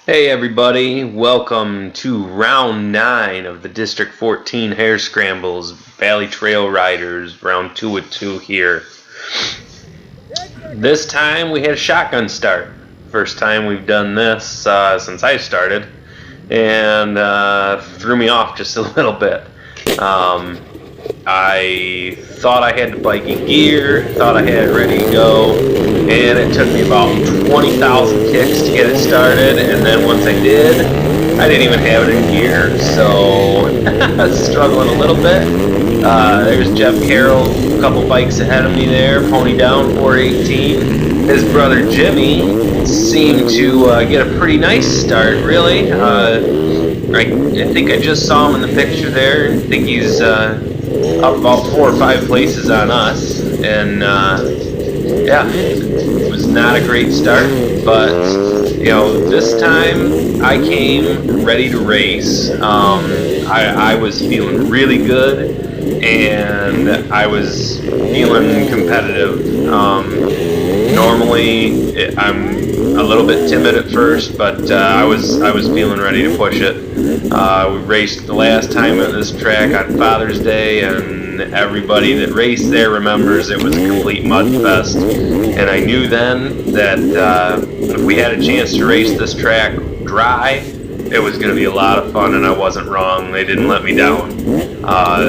Hey everybody, welcome to round 9 of the District 14 hare scrambles, Valley Trail Riders, round 2 with 2 here. This time we had a shotgun start. First time we've done this since I started, and threw me off just a little bit. I thought I had the bike in gear, thought I had it ready to go, and it took me about 20,000 kicks to get it started, and then once I did, I didn't even have it in gear, so I was struggling a little bit. There's Jeff Carroll, a couple bikes ahead of me there, Pony Down 418. His brother Jimmy seemed to get a pretty nice start, really. I think I just saw him in the picture there. I think he's up about 4 or 5 places on us, and yeah, it was not a great start, but this time I came ready to race. I was feeling really good, and I was feeling competitive. Normally I'm a little bit timid at first, but I was feeling ready to push it. We raced the last time at this track on Father's Day, and everybody that raced there remembers it was a complete mud fest. And I knew then that if we had a chance to race this track dry, it was going to be a lot of fun, and I wasn't wrong. They didn't let me down.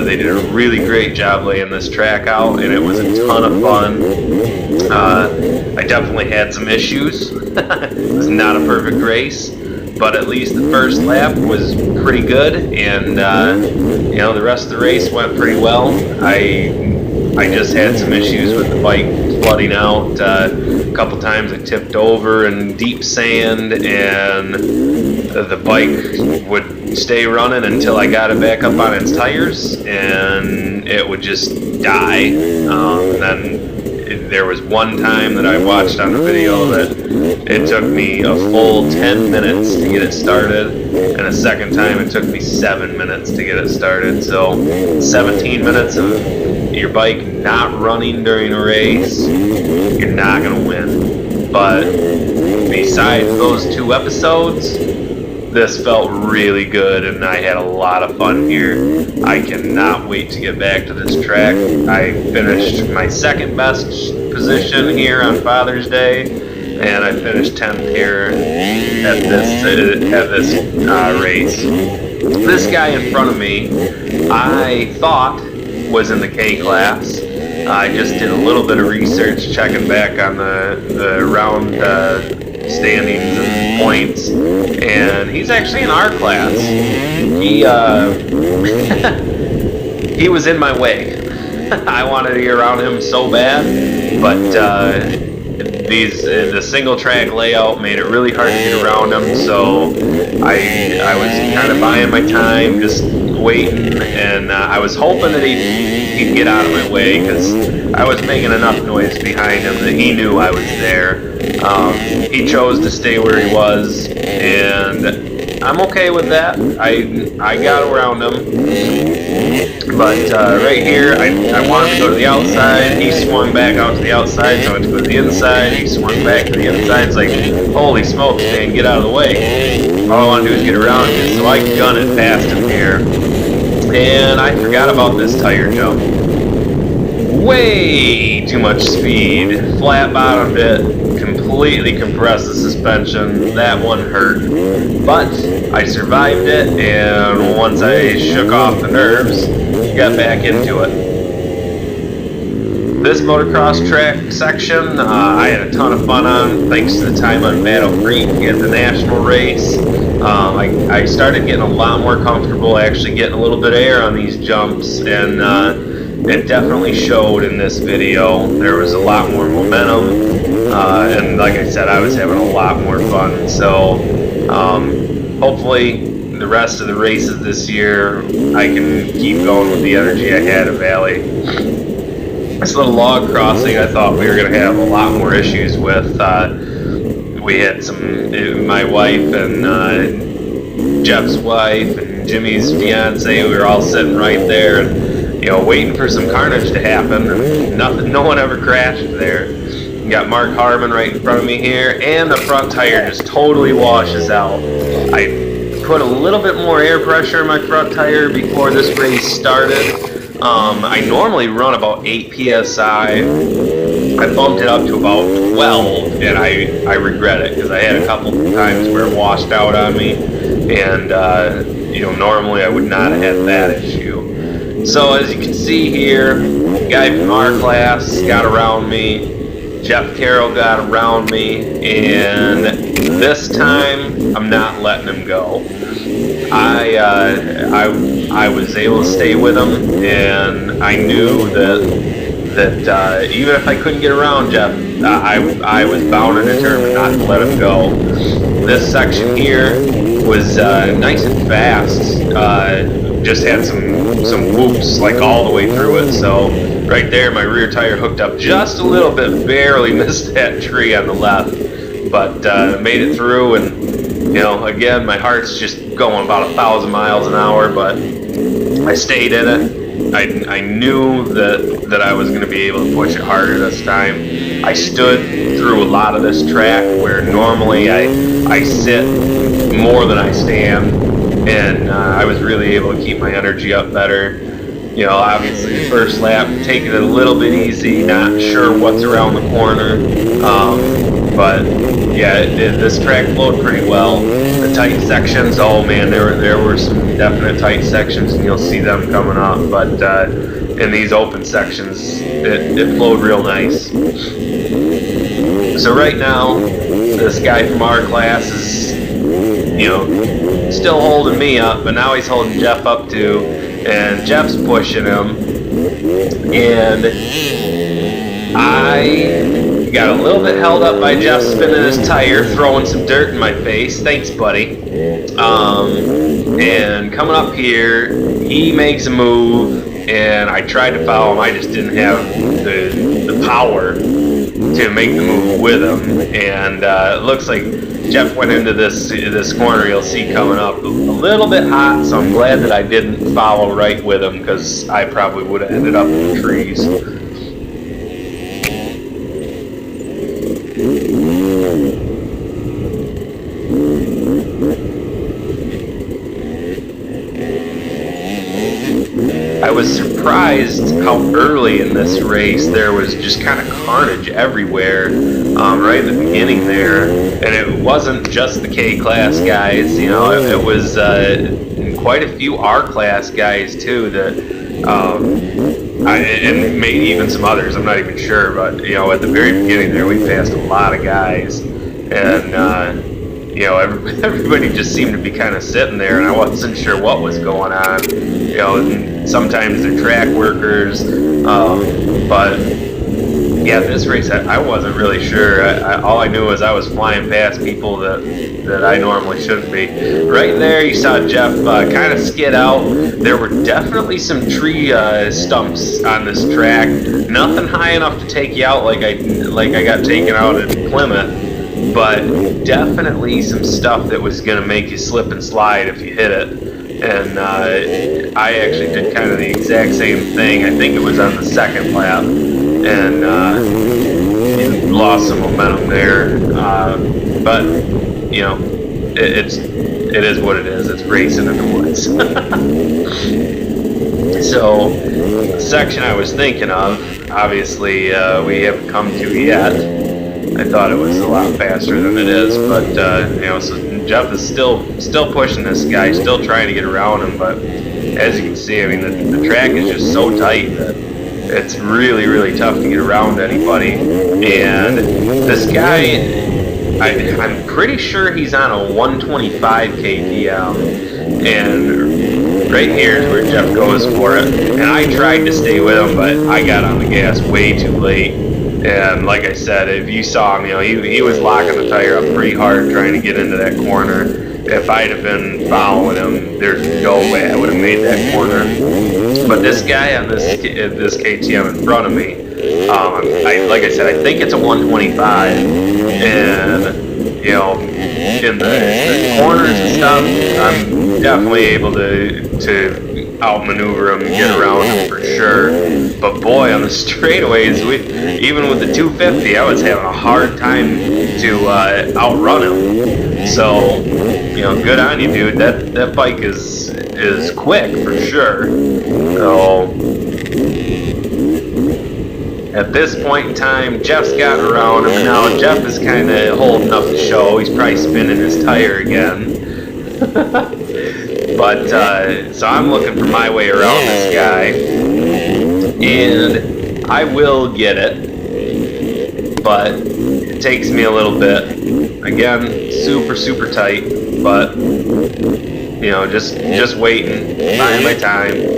They did a really great job laying this track out, and it was a ton of fun. I definitely had some issues. It was not a perfect race, but at least the first lap was pretty good, and the rest of the race went pretty well. I just had some issues with the bike flooding out. A couple times it tipped over in deep sand, and the bike would stay running until I got it back up on its tires, and it would just die. And then there was one time that I watched on the video that it took me a full 10 minutes to get it started, and a second time it took me 7 minutes to get it started. So 17 minutes of your bike not running during a race, you're not going to win. But besides those 2 episodes, this felt really good, and I had a lot of fun here. I cannot wait to get back to this track. I finished my second best position here on Father's Day, and I finished 10th here at this race. This guy in front of me, I thought was in the K class. I just did a little bit of research, checking back on the round standings and points, and he's actually in our class. He was in my way. I wanted to get around him so bad, but the single track layout made it really hard to get around him, so I was kind of buying my time, just waiting, and I was hoping that he'd get out of my way, because I was making enough noise behind him that he knew I was there. He chose to stay where he was, and I'm okay with that. I got around him, but right here I wanted to go to the outside. He swung back out to the outside, so I went to go to the inside. He swung back to the inside. It's like, holy smokes, man, get out of the way. All I want to do is get around you, so I gun it past him here, and I forgot about this tire jump. Way too much speed, flat bottomed it, completely compressed the suspension. That one hurt, but I survived it, and once I shook off the nerves, got back into it. This motocross track section, I had a ton of fun on, thanks to the time on Battle Creek at the national race. I started getting a lot more comfortable, actually getting a little bit of air on these jumps, and it definitely showed in this video. There was a lot more momentum, and like I said, I was having a lot more fun. So hopefully the rest of the races this year I can keep going with the energy I had at Valley. This little log crossing I thought we were going to have a lot more issues with. We had my wife and Jeff's wife and Jimmy's fiance, we were all sitting right there, and waiting for some carnage to happen. No one ever crashed there. got Mark Harmon right in front of me here, and the front tire just totally washes out. I put a little bit more air pressure in my front tire before this race started. I normally run about 8 psi. I bumped it up to about 12, and I regret it because I had a couple times where it washed out on me, and normally I would not have had that issue. So as you can see here, the guy from our class got around me, Jeff Carroll got around me, and this time I'm not letting him go. I was able to stay with him, and I knew that even if I couldn't get around Jeff, I was bound and determined not to let him go. This section here was nice and fast. Just had some whoops like all the way through it. So right there, my rear tire hooked up just a little bit, barely missed that tree on the left, but made it through. And again, my heart's just going about 1,000 miles an hour, but I stayed in it. I knew that I was going to be able to push it harder this time. I stood through a lot of this track where normally I sit more than I stand, and I was really able to keep my energy up better. Obviously the first lap, taking it a little bit easy, not sure what's around the corner. But yeah, this track flowed pretty well. The tight sections, oh man, there were some definite tight sections, and you'll see them coming up. But in these open sections, it flowed real nice. So right now, this guy from our class is, still holding me up, but now he's holding Jeff up too, and Jeff's pushing him, and I got a little bit held up by Jeff spinning his tire, throwing some dirt in my face. Thanks, buddy. And coming up here, he makes a move, and I tried to follow him. I just didn't have the power to make the move with him. And it looks like Jeff went into this corner you'll see coming up a little bit hot, so I'm glad that I didn't follow right with him, because I probably would have ended up in the trees. I was surprised how early in this race there was just kind of carnage everywhere, right at the beginning there, and it wasn't just the K-class guys, it was quite a few R-class guys too, that, and maybe even some others, I'm not even sure, but, at the very beginning there we passed a lot of guys, and, everybody just seemed to be kind of sitting there, and I wasn't sure what was going on. And sometimes they're track workers, but yeah, this race I wasn't really sure. All I knew was I was flying past people that I normally shouldn't be. Right there, you saw Jeff kind of skid out. There were definitely some tree stumps on this track. Nothing high enough to take you out like I got taken out at Plymouth, but definitely some stuff that was going to make you slip and slide if you hit it. And I actually did kind of the exact same thing. I think it was on the second lap, and lost some momentum there. But it is what it is. It's racing in the woods. So the section I was thinking of, obviously we haven't come to yet. I thought it was a lot faster than it is, but so Jeff is still pushing this guy, still trying to get around him. But as you can see, I mean, the track is just so tight that it's really, really tough to get around anybody. And this guy, I'm pretty sure he's on a 125 kpm, and right here is where Jeff goes for it. And I tried to stay with him, but I got on the gas way too late. And like I said, if you saw him, he was locking the tire up pretty hard trying to get into that corner. If I'd have been following him, there's no way I would have made that corner. But this guy on this KTM in front of me, like I said, I think it's a 125, and in the corners and stuff, I'm definitely able to outmaneuver him and get around him for sure. But boy, on the straightaways, even with the 250, I was having a hard time to outrun him. So, you know, good on you, dude. That bike is quick for sure. So at this point in time, Jeff's gotten around him, and now Jeff is kind of holding up the show. He's probably spinning his tire again. But, so I'm looking for my way around this guy, and I will get it, but it takes me a little bit. Again, super tight, but, you know, just waiting, buying my time.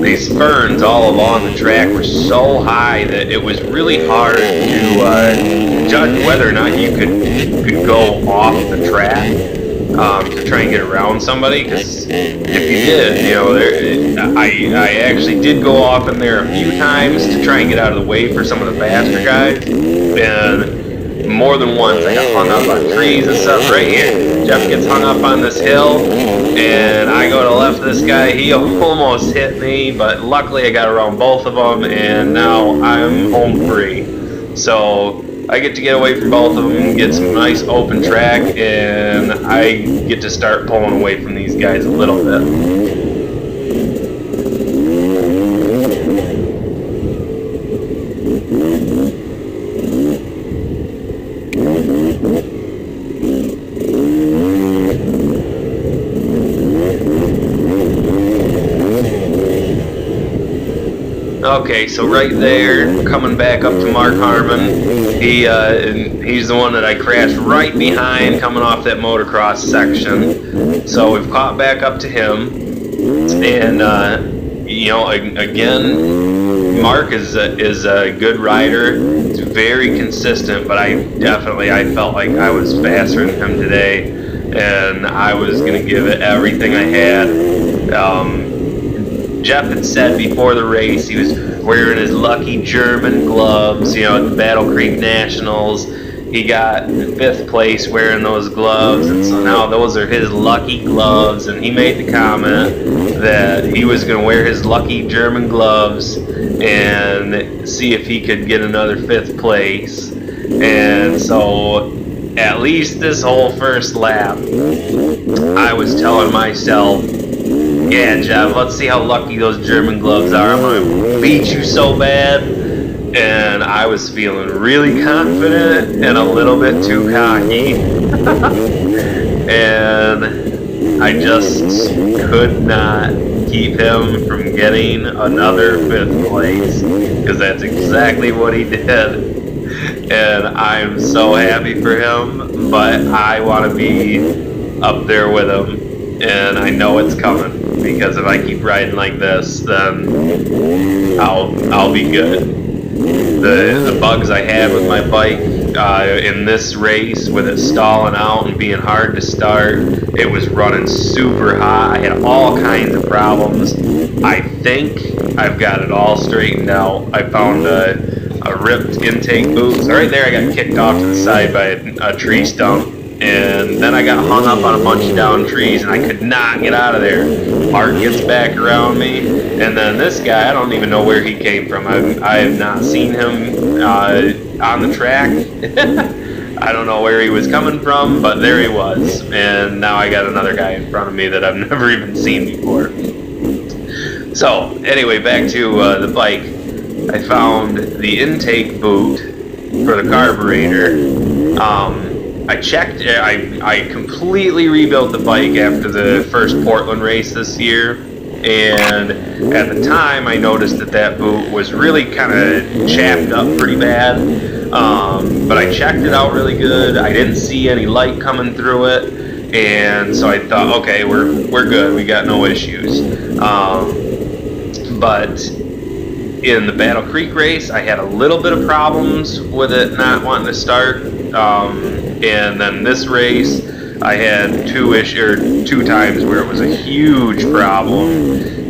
These ferns all along the track were so high that it was really hard to judge whether or not you could go off the track to try and get around somebody. Because if you did, you know, I actually did go off in there a few times to try and get out of the way for some of the faster guys, and more than once I got hung up on trees and stuff. Right here, Jeff gets hung up on this hill, and I go to left this guy. He almost hit me, but luckily I got around both of them, and now I'm home free. So I get to get away from both of them and get some nice open track, and I get to start pulling away from these guys a little bit. Okay, so right there, coming back up to Mark Harmon, he's the one that I crashed right behind coming off that motocross section. So we've caught back up to him, and you know, again, Mark is a good rider. He's very consistent, but I felt like I was faster than him today, and I was gonna give it everything I had. Jeff had said before the race he was wearing his lucky German gloves, you know, at the Battle Creek Nationals. He got 5th place wearing those gloves, and so now those are his lucky gloves, and he made the comment that he was going to wear his lucky German gloves and see if he could get another 5th place. And so at least this whole first lap, I was telling myself, yeah, Jeff, let's see how lucky those German gloves are. I'm going to beat you so bad. And I was feeling really confident and a little bit too cocky. And I just could not keep him from getting another 5th place, because that's exactly what he did. And I'm so happy for him, but I want to be up there with him. And I know it's coming, because if I keep riding like this, then I'll be good. The bugs I had with my bike in this race, with it stalling out and being hard to start, it was running super hot. I had all kinds of problems. I think I've got it all straightened out. I found a ripped intake boot. So right there I got kicked off to the side by a tree stump. And then I got hung up on a bunch of down trees, and I could not get out of there. Mark gets back around me, and then this guy, I don't even know where he came from. I have not seen him on the track. I don't know where he was coming from, but there he was. And now I got another guy in front of me that I've never even seen before. So, anyway, back to the bike. I found the intake boot for the carburetor. I checked, I completely rebuilt the bike after the first Portland race this year, and at the time I noticed that boot was really kind of chapped up pretty bad, but I checked it out really good. I didn't see any light coming through it, and so I thought, okay, we're good, we got no issues. But in the Battle Creek race, I had a little bit of problems with it not wanting to start. And then this race, I had two times where it was a huge problem,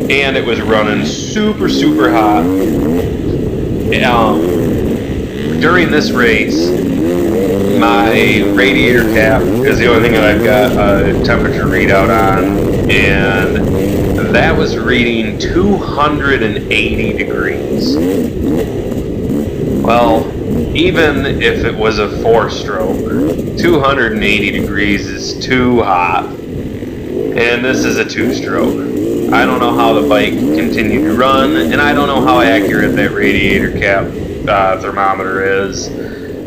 and it was running super hot. during this race, my radiator cap is the only thing that I've got a temperature readout on, and that was reading 280 degrees. Well, even if it was a 4-stroke, 280 degrees is too hot, and this is a 2-stroke. I don't know how the bike continued to run, and I don't know how accurate that radiator cap thermometer is.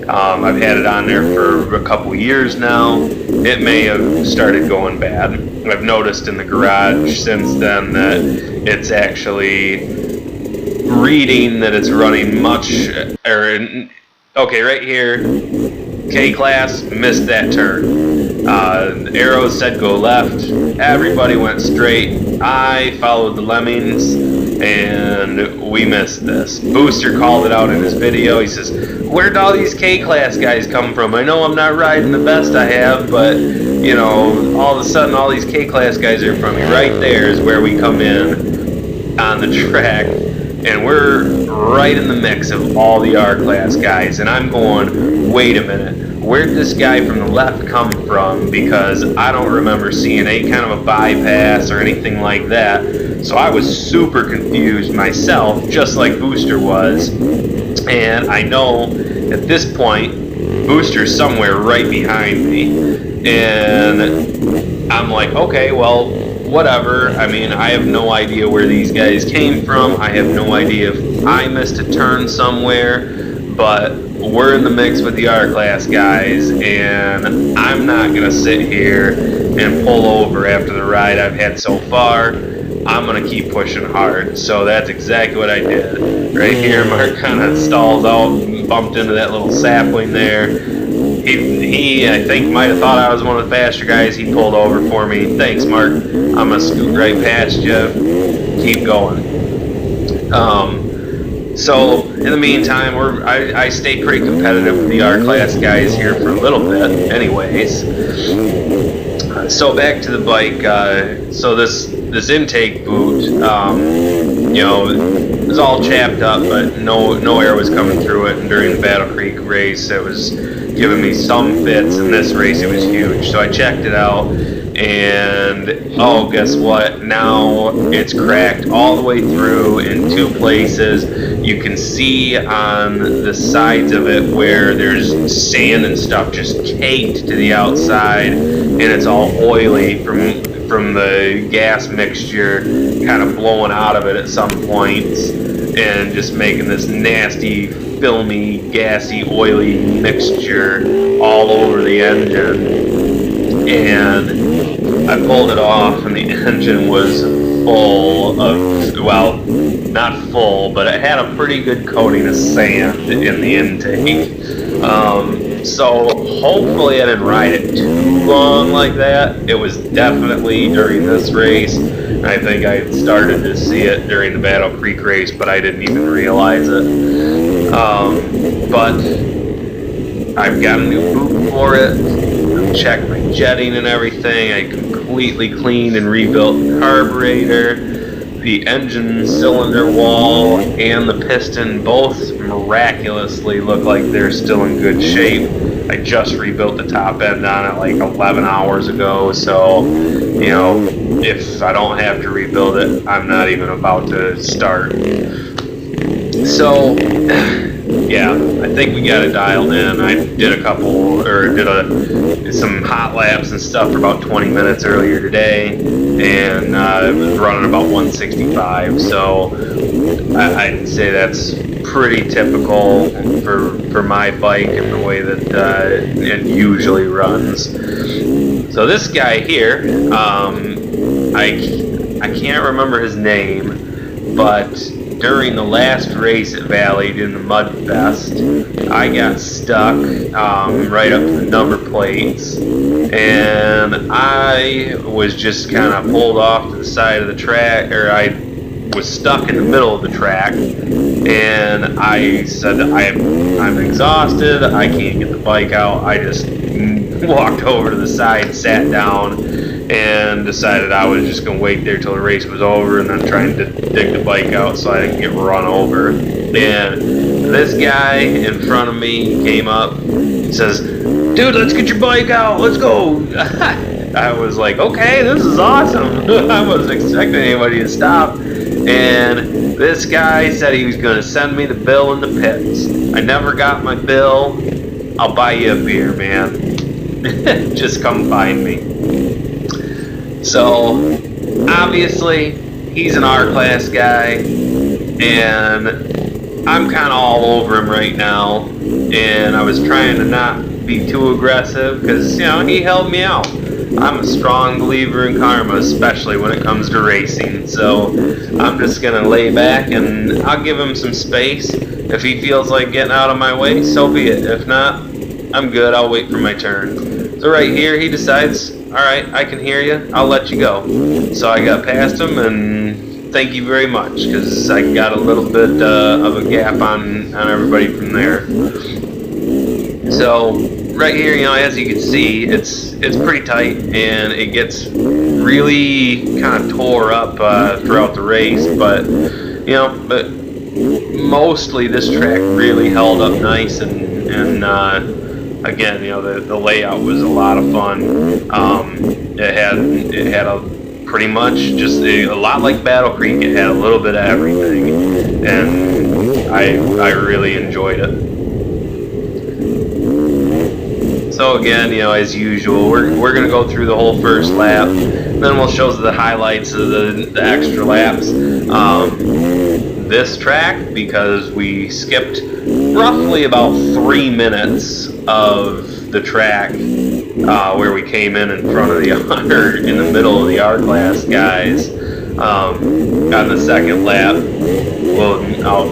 I've had it on there for a couple years now. It may have started going bad. I've noticed in the garage since then that it's actually reading that it's running much, okay, right here, K-class, missed that turn. The arrows said go left. Everybody went straight. I followed the lemmings, and we missed this. Booster called it out in his video. He says, where'd all these K-class guys come from? I know I'm not riding the best I have, but, you know, all of a sudden all these K-class guys are from me. Right there is where we come in on the track, and we're right in the mix of all the R-class guys, and I'm going, wait a minute, where'd this guy from the left come from? Because I don't remember seeing any kind of a bypass or anything like that. So I was super confused myself, just like Booster was, and I know at this point Booster's somewhere right behind me, and I'm like, okay, well, whatever. I mean, I have no idea where these guys came from. I have no idea if I missed a turn somewhere, but we're in the mix with the R-class guys, and I'm not going to sit here and pull over after the ride I've had so far. I'm going to keep pushing hard. So that's exactly what I did. Right here, Mark kind of stalls out and bumped into that little sapling there. He, I think, might have thought I was one of the faster guys. He pulled over for me. Thanks, Mark. I'm going to scoot right past you. Keep going. So, in the meantime, I stay pretty competitive with the R-class guys here for a little bit, anyways. So, back to the bike. So, this intake boot, you know, it was all chapped up, but no air was coming through it. And during the Battle Creek race, it was giving me some fits. In this race, it was huge. So I checked it out, and oh, guess what? Now it's cracked all the way through in 2 places. You can see on the sides of it where there's sand and stuff just caked to the outside, and it's all oily from the gas mixture kind of blowing out of it at some points and just making this nasty, filmy, gassy, oily mixture all over the engine. And I pulled it off, and the engine was full of, well, not full, but it had a pretty good coating of sand in the intake. So hopefully I didn't ride it too long like that. It was definitely during this race. I think I started to see it during the Battle Creek race, but I didn't even realize it. But I've got a new boot for it. Checked my jetting and everything. I completely cleaned and rebuilt the carburetor. The engine cylinder wall and the piston both miraculously look like they're still in good shape. I just rebuilt the top end on it like 11 hours ago, so, you know, if I don't have to rebuild it, I'm not even about to start. So, yeah, I think we got it dialed in. I did some hot laps and stuff for about 20 minutes earlier today, and it was running about 165, so I'd say that's pretty typical for my bike and the way that it usually runs. So this guy here, I can't remember his name, but during the last race at Valley in the Mud Fest, I got stuck right up to the number plates, and I was just kind of pulled off to the side of the track, or I was stuck in the middle of the track, and I said, I'm exhausted, I can't get the bike out. I just walked over to the side, sat down, and decided I was just going to wait there till the race was over and then trying to dig the bike out so I didn't get run over. And this guy in front of me came up and says, "Dude, let's get your bike out, let's go." I was like, okay, this is awesome. I wasn't expecting anybody to stop. And this guy said he was going to send me the bill in the pits. I never got my bill. I'll buy you a beer, man. Just come find me. So, obviously, he's an R-Class guy, and I'm kind of all over him right now, and I was trying to not be too aggressive, because, he held me out. I'm a strong believer in karma, especially when it comes to racing, so I'm just going to lay back, and I'll give him some space. If he feels like getting out of my way, so be it. If not, I'm good. I'll wait for my turn. So right here, he decides, alright, I can hear you, I'll let you go. So I got past him, and thank you very much, because I got a little bit of a gap on everybody from there. So right here, as you can see, it's pretty tight, and it gets really kind of tore up throughout the race, but but mostly this track really held up nice, and again, the layout was a lot of fun. It had a pretty much just a lot like Battle Creek. It had a little bit of everything, and I really enjoyed it. So again, as usual, we're gonna go through the whole first lap, then we'll show the highlights of the extra laps. This track, because we skipped roughly about 3 minutes of the track where we came in front of or in the middle of the R-Class guys on the second lap. I'll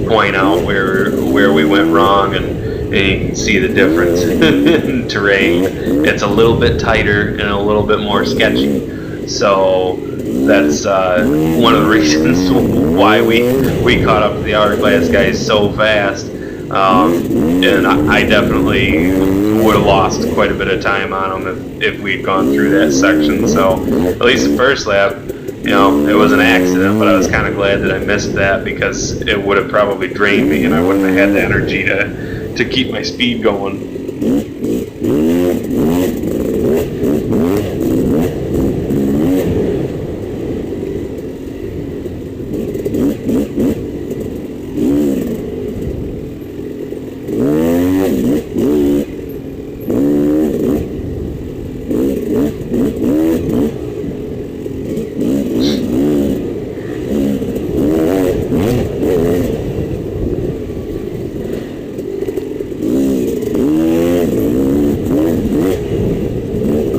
point out where we went wrong, and you can see the difference in terrain. It's a little bit tighter and a little bit more sketchy. So that's one of the reasons why we caught up to the R-Class guys so fast. And I definitely would have lost quite a bit of time on them if we'd gone through that section. So at least the first lap, it was an accident, but I was kind of glad that I missed that, because it would have probably drained me and I wouldn't have had the energy to keep my speed going.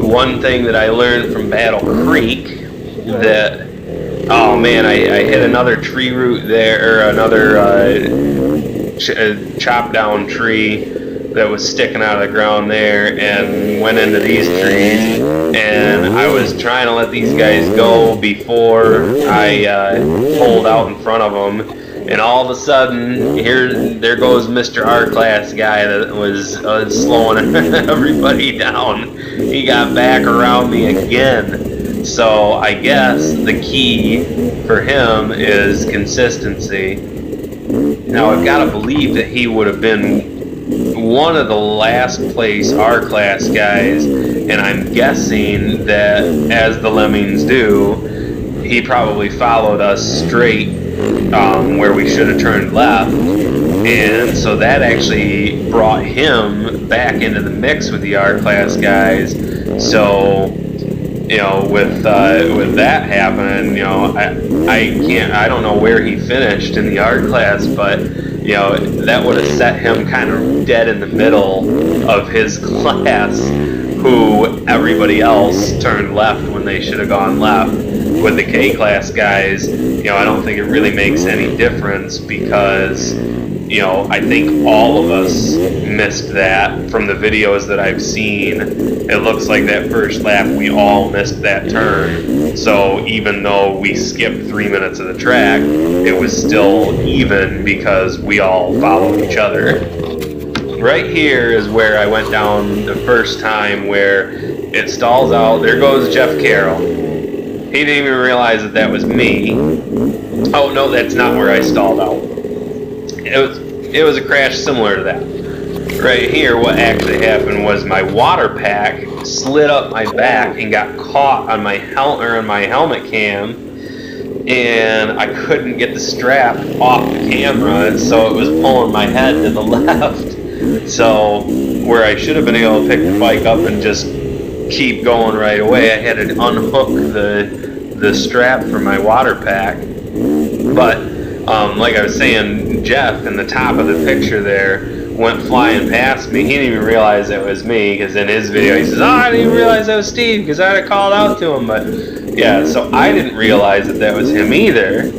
One thing that I learned from Battle Creek that, oh man, I hit another tree root there, or another chopped down tree that was sticking out of the ground there, and went into these trees, and I was trying to let these guys go before I pulled out in front of them. And all of a sudden, there goes Mr. R-Class guy that was slowing everybody down. He got back around me again. So I guess the key for him is consistency. Now I've got to believe that he would have been one of the last place R-Class guys, and I'm guessing that, as the lemmings do, he probably followed us straight where we should have turned left, and so that actually brought him back into the mix with the R-Class guys. So with that happening, I don't know where he finished in the R-Class, but that would have set him kind of dead in the middle of his class, who everybody else turned left when they should have gone left. With the K-Class guys, I don't think it really makes any difference, because I think all of us missed that. From the videos that I've seen, it looks like that first lap we all missed that turn. So even though we skipped 3 minutes of the track, it was still even because we all followed each other. Right here is where I went down the first time, where it stalls out. There goes Jeff Carroll. He didn't even realize that was me. Oh no, that's not where I stalled out. It was a crash similar to that. Right here, what actually happened was my water pack slid up my back and got caught on my helmet cam, and I couldn't get the strap off the camera, so it was pulling my head to the left. So where I should have been able to pick the bike up and just keep going right away, I had to unhook the strap for my water pack. But like I was saying, Jeff in the top of the picture there went flying past me. He didn't even realize it was me, because in his video he says, "Oh, I didn't even realize that was Steve because I had called out to him." But yeah, so I didn't realize that was him either,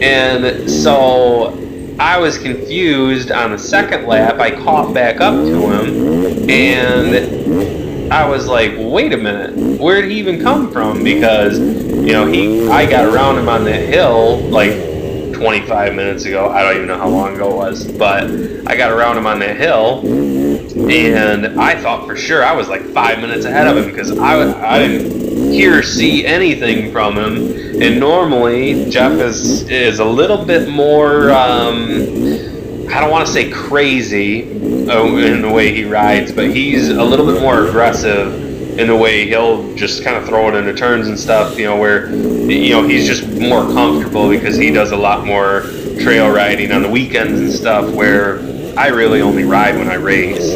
and so I was confused. On the second lap, I caught back up to him, and I was like, "Wait a minute, where did he even come from?" Because I got around him on that hill like 25 minutes ago. I don't even know how long ago it was, but I got around him on that hill, and I thought for sure I was like 5 minutes ahead of him, because I didn't hear or see anything from him. And normally Jeff is a little bit more I don't want to say crazy in the way he rides, but he's a little bit more aggressive in the way he'll just kind of throw it into turns and stuff, where he's just more comfortable, because he does a lot more trail riding on the weekends and stuff, where I really only ride when I race.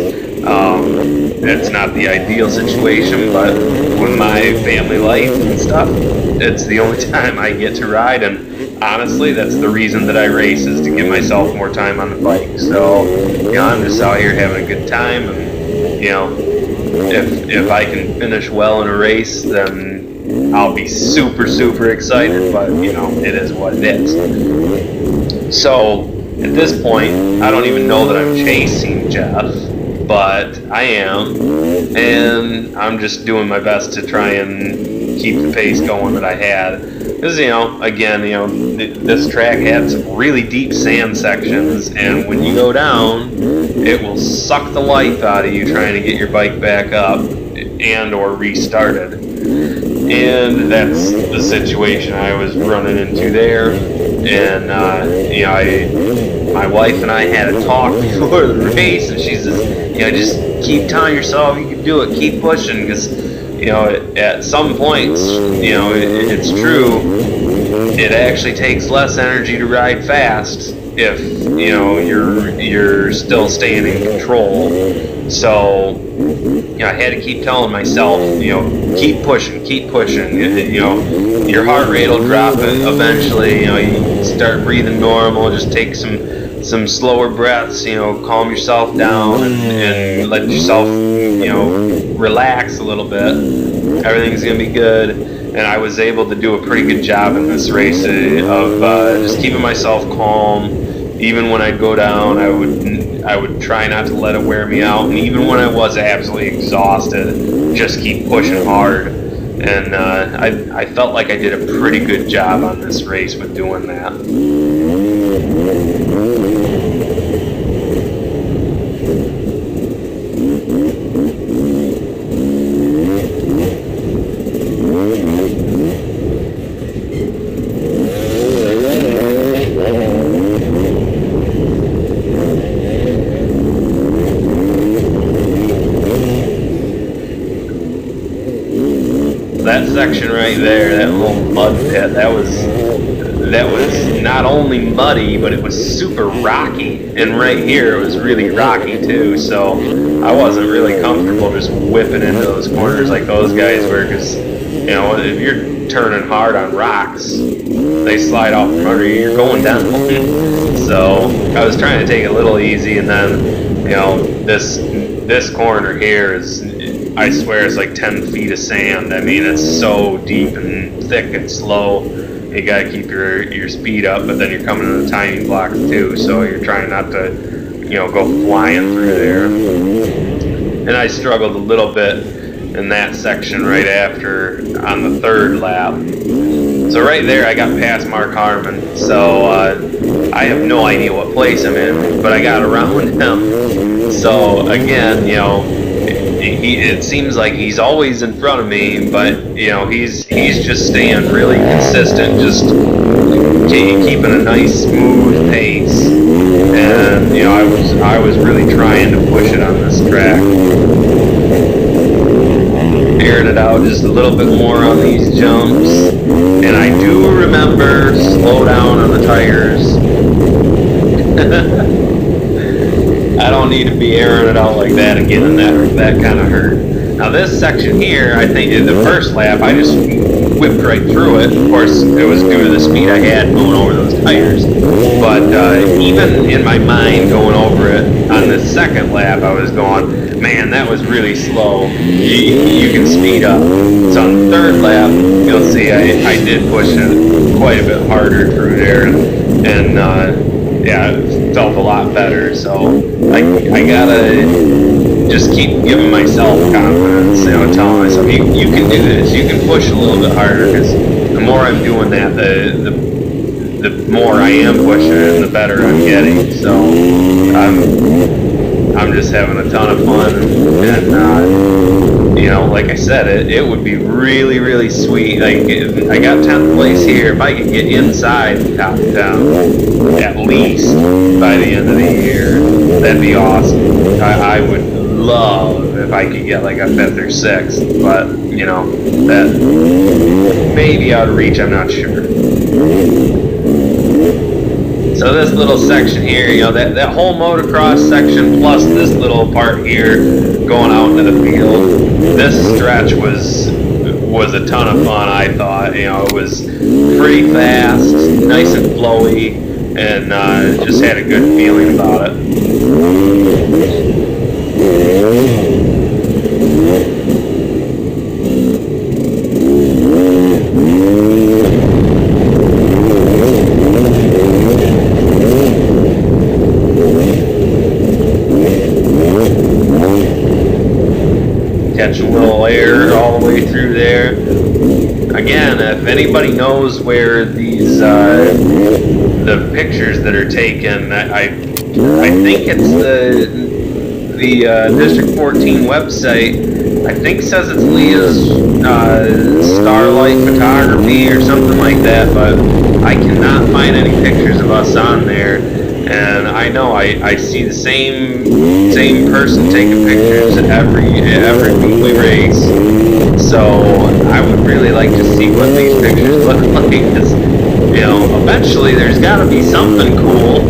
It's not the ideal situation, but with my family life and stuff, it's the only time I get to ride, and honestly, that's the reason that I race, is to give myself more time on the bike. So, I'm just out here having a good time, and if I can finish well in a race, then I'll be super, super excited, but it is what it is. So at this point, I don't even know that I'm chasing Jeff, but I am, and I'm just doing my best to try and keep the pace going that I had. Because, again, this track had some really deep sand sections, and when you go down, it will suck the life out of you trying to get your bike back up and or restarted. And that's the situation I was running into there. And, my wife and I had a talk before the race, and she says, just keep telling yourself you can do it, keep pushing, because at some points, it's true, it actually takes less energy to ride fast if you're still staying in control. So I had to keep telling myself, keep pushing, your heart rate will drop eventually, you start breathing normal, just take some slower breaths, calm yourself down and let yourself, relax a little bit. Everything's going to be good. And I was able to do a pretty good job in this race of just keeping myself calm. Even when I'd go down, I would try not to let it wear me out. And even when I was absolutely exhausted, just keep pushing hard. And I felt like I did a pretty good job on this race with doing that. That section right there, that little mud pit, that was not only muddy, but it was super rocky. And right here, it was really rocky too. So I wasn't really comfortable just whipping into those corners like those guys were, because if you're turning hard on rocks, they slide off from under you. You're going down. So I was trying to take it a little easy, and then this corner here is, I swear, it's like 10 feet of sand. I mean, it's so deep and thick and slow. You gotta keep your speed up, but then you're coming to the timing blocks too, so you're trying not to, go flying through there. And I struggled a little bit in that section right after on the third lap. So right there, I got past Mark Harmon. So I have no idea what place I'm in, but I got around him. So again, it seems like he's always in front of me, but you know, he's just staying really consistent, just keeping a nice smooth pace. And you know, I was really trying to push it on this track, airing it out just a little bit more on these jumps. And I do remember slow down on the tires. I don't need to be airing it out like that again, and that kind of hurt. Now this section here, I think in the first lap, I just whipped right through it. Of course, it was due to the speed I had going over those tires. But even in my mind going over it, on the second lap, I was going, man, that was really slow. You can speed up. So on the third lap, you'll see I did push it quite a bit harder through there, and yeah, it felt a lot better. So I gotta just keep giving myself confidence, you know, telling myself, you can do this, you can push a little bit harder, because the more I'm doing that, the more I am pushing it, and the better I'm getting. So I'm just having a ton of fun, and you know, like I said, it would be really, really sweet. Like, I got 10th place here. If I could get inside the top 10 at least by the end of the year, that'd be awesome. I would love if I could get like a 5th or 6th, but you know, that maybe out of reach, I'm not sure. So this little section here, you know, that whole motocross section plus this little part here going out into the field, this stretch was a ton of fun, I thought. You know, it was pretty fast, nice and flowy, and just had a good feeling about it. Catching a little air all the way through there. Again, if anybody knows where these the pictures that are taken, I think it's the District 14 website. I think says it's Leah's Starlight Photography or something like that, but I cannot find any pictures of us on there. And I know I see the same person taking pictures every weekly race. So I would really like to see what these pictures look like. Because, you know, eventually there's got to be something cool.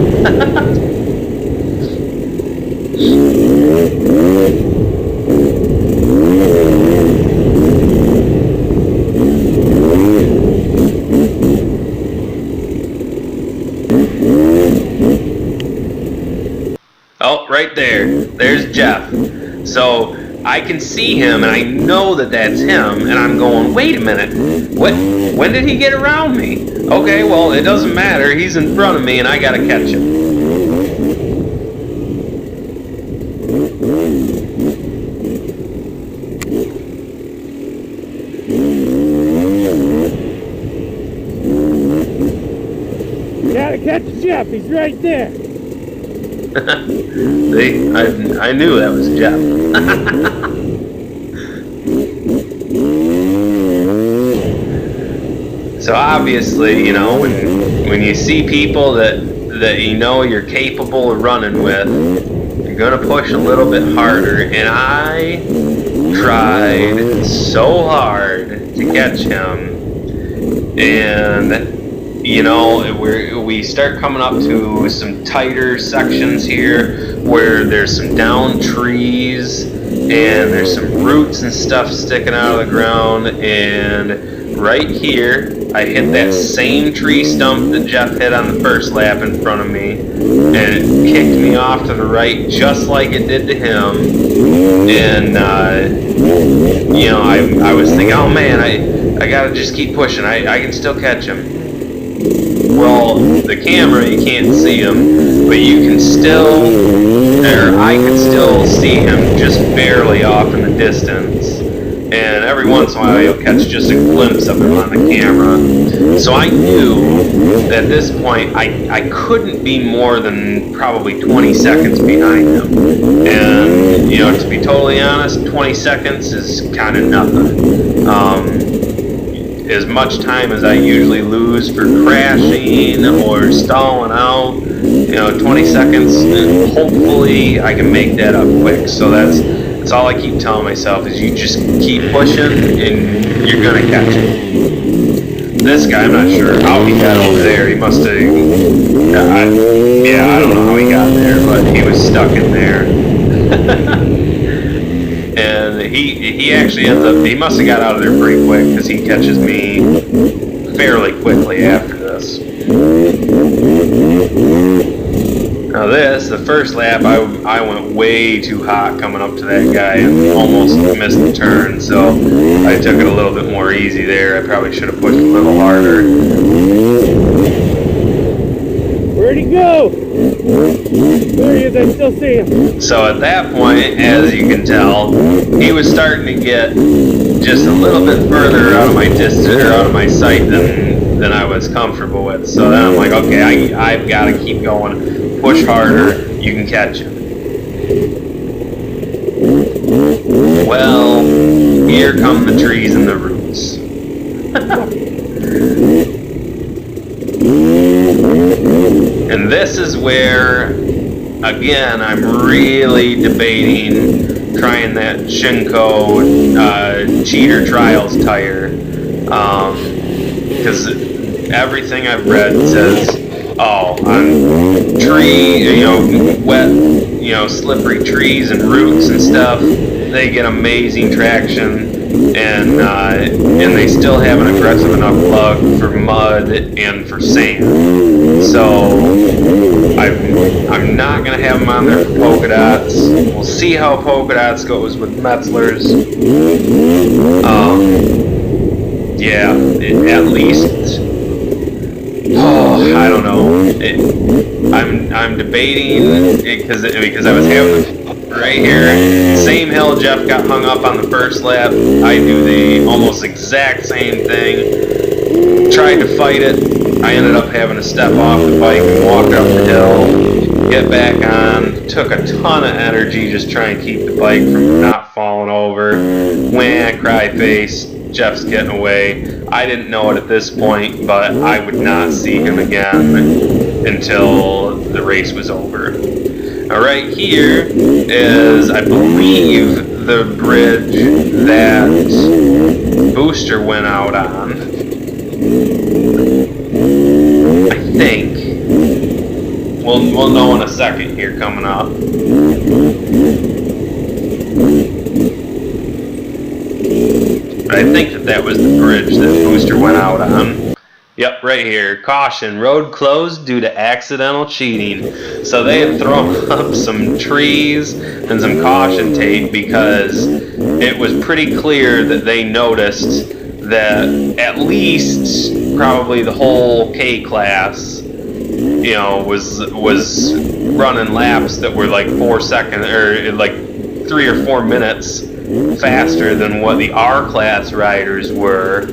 Oh, right there. There's Jeff. So I can see him, and I know that that's him, and I'm going, wait a minute. When did he get around me? Okay, well, it doesn't matter. He's in front of me, and I got to catch him. You got to catch Jeff. He's right there. See, I knew that was Jeff. So obviously, you know, when you see people that you know you're capable of running with, you're gonna push a little bit harder. And I tried so hard to catch him, and you know, we start coming up to some tighter sections here where there's some down trees and there's some roots and stuff sticking out of the ground. And right here, I hit that same tree stump that Jeff hit on the first lap in front of me, and it kicked me off to the right just like it did to him. And you know, I was thinking, oh man, I gotta just keep pushing. I can still catch him. Well, the camera, you can't see him, but you can still, or I can still see him just barely off in the distance. and every once in a while you'll catch just a glimpse of him on the camera. So I knew that at this point I couldn't be more than probably 20 seconds behind him. And, you know, to be totally honest, 20 seconds is kind of nothing. As much time as I usually lose for crashing or stalling out, you know, 20 seconds, hopefully I can make that up quick. So that's all I keep telling myself, is you just keep pushing and you're gonna catch it. This guy, I'm not sure how he got over there. He must have, I don't know how he got there, but he was stuck in there. And he actually ends up, he must have got out of there pretty quick, because he catches me fairly quickly after this. Now the first lap, I went way too hot coming up to that guy and almost missed the turn, so I took it a little bit more easy there. I probably should have pushed a little harder. Where'd he go? There he is, I still see him. So at that point, as you can tell, he was starting to get just a little bit further out of my distance, or out of my sight than I was comfortable with. So then I'm like, okay, I've got to keep going. Push harder, you can catch him. Well, here come the trees and the roots. And this is where, again, I'm really debating trying that Shinko Cheater Trials tire. Because everything I've read says, oh, on wet, slippery trees and roots and stuff, they get amazing traction, and they still have an aggressive enough lug for mud and for sand. So I'm not gonna have them on there for polka dots. We'll see how polka dots goes with Metzler's. At least. Oh, I don't know. I'm debating because I was having right here, same hill Jeff got hung up on the first lap. I do the almost exact same thing. Tried to fight it. I ended up having to step off the bike and walk up the hill, get back on. Took a ton of energy just trying to keep the bike from not falling over. Wah, cry face. Jeff's getting away. I didn't know it at this point, but I would not see him again until the race was over. Now right here is, I believe, the bridge that Booster went out on. I think. We'll know in a second here coming up. I think that was the bridge that Booster went out on. Yep, right here. Caution, road closed due to accidental cheating. So they had thrown up some trees and some caution tape because it was pretty clear that they noticed that at least probably the whole K class, was running laps that were like 4 seconds, or like 3 or 4 minutes faster than what the R class riders were,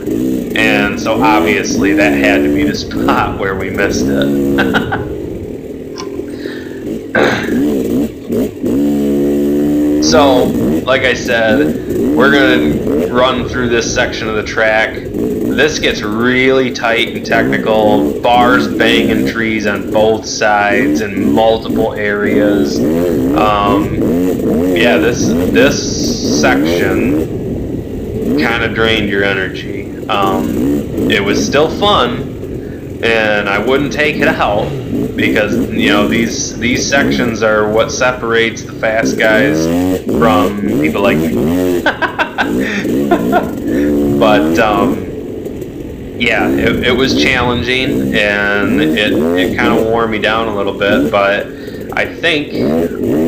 and so obviously that had to be the spot where we missed it. So, like I said, we're gonna run through this section of the track. This gets really tight and technical. Bars banging trees on both sides in multiple areas. This section kind of drained your energy. It was still fun, and I wouldn't take it out because these sections are what separates the fast guys from people like me. But it was challenging, and it kind of wore me down a little bit, but I think,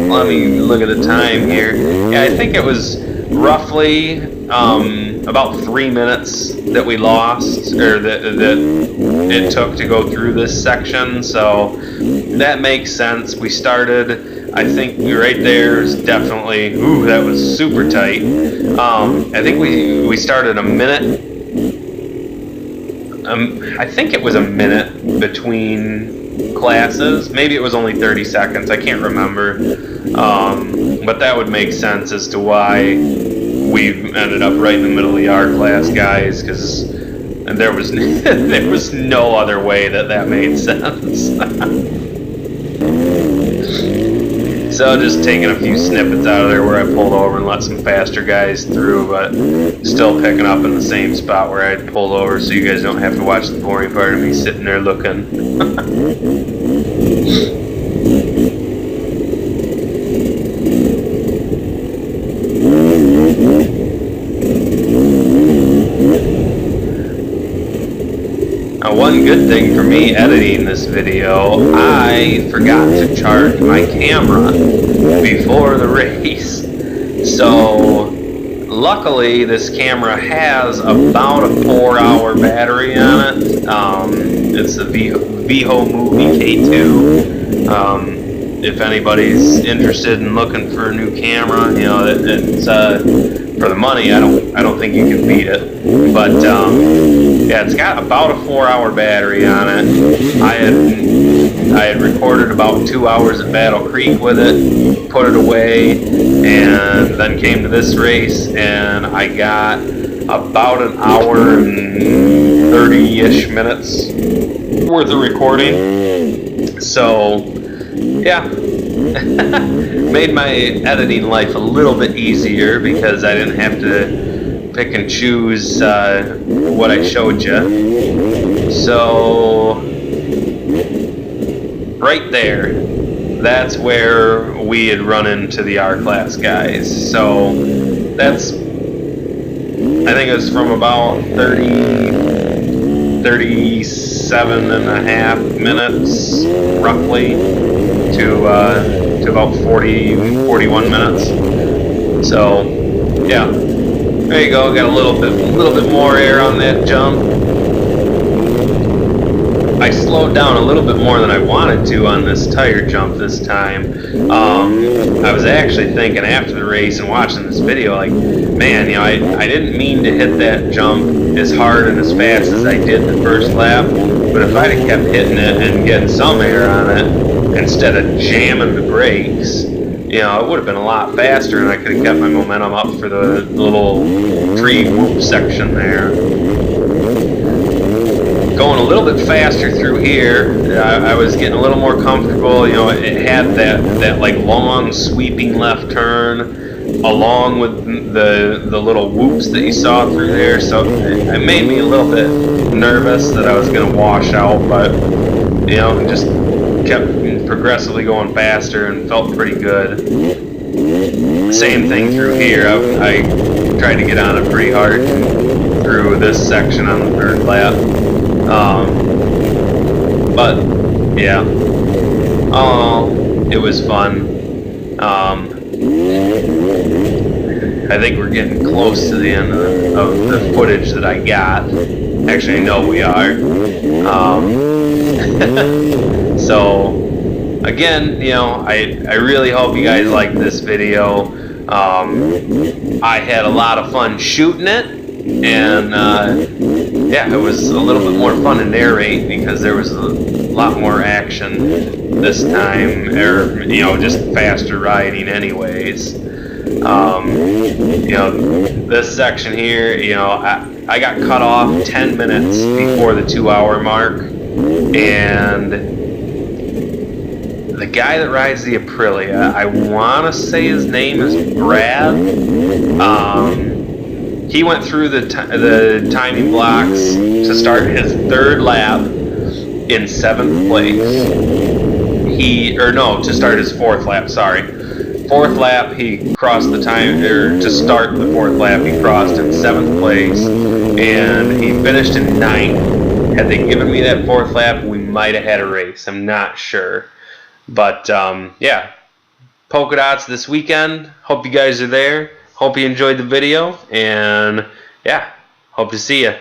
let me look at the time here. Yeah, I think it was roughly about 3 minutes that we lost, or that it took to go through this section, so that makes sense. We started I think right there is definitely, ooh, that was super tight. I think we started a minute. I think it was a minute between classes. Maybe it was only 30 seconds. I can't remember. But that would make sense as to why we ended up right in the middle of the R class guys, because there was there was no other way that made sense. So just taking a few snippets out of there where I pulled over and let some faster guys through, but still picking up in the same spot where I pulled over, so you guys don't have to watch the boring part of me sitting there looking. Now, one good thing for me editing this video, I forgot to charge my camera before the race. So, luckily, this camera has about a 4-hour battery on it. It's the Viho Movie K2. If anybody's interested in looking for a new camera, you know, it's for the money, I don't think you can beat it. But yeah, it's got about a 4-hour battery on it. I had recorded about 2 hours at Battle Creek with it, put it away, and then came to this race, and I got about an hour and 30-ish minutes worth of recording. So yeah, made my editing life a little bit easier because I didn't have to pick and choose what I showed you. So right there, that's where we had run into the R class guys. So that's, I think it was from about 37 and a half minutes roughly to about 41 minutes. So yeah, there you go. Got a little bit more air on that jump. I slowed down a little bit more than I wanted to on this tire jump this time. I was actually thinking after the race and watching this video, like, man, you know, I didn't mean to hit that jump as hard and as fast as I did the first lap, but if I'd have kept hitting it and getting some air on it instead of jamming the brakes, you know, it would have been a lot faster, and I could have kept my momentum up for the little tree whoop section there. Going a little bit faster through here, I was getting a little more comfortable. You know, it had that like long sweeping left turn along with the little whoops that you saw through there, so it made me a little bit nervous that I was going to wash out, but you know, just kept progressively going faster and felt pretty good. Same thing through here. I tried to get on it pretty hard through this section on the third lap. But yeah, it was fun. I think we're getting close to the end of the footage that I got. Actually, I know we are. So again, you know, I really hope you guys like this video. I had a lot of fun shooting it, and yeah, it was a little bit more fun to narrate because there was a lot more action this time, or you know, just faster riding anyways. You know, this section here, you know, I got cut off 10 minutes before the 2-hour mark, and the guy that rides the Aprilia, I want to say his name is Brad. He went through the timing blocks to start his third lap in 7th place. To start his 4th lap, sorry. 4th lap, he crossed the time, or to start the 4th lap, he crossed in 7th place, and he finished in 9th. Had they given me that 4th lap, we might have had a race. I'm not sure. But, yeah, polka dots this weekend. Hope you guys are there. Hope you enjoyed the video, and, yeah, hope to see you.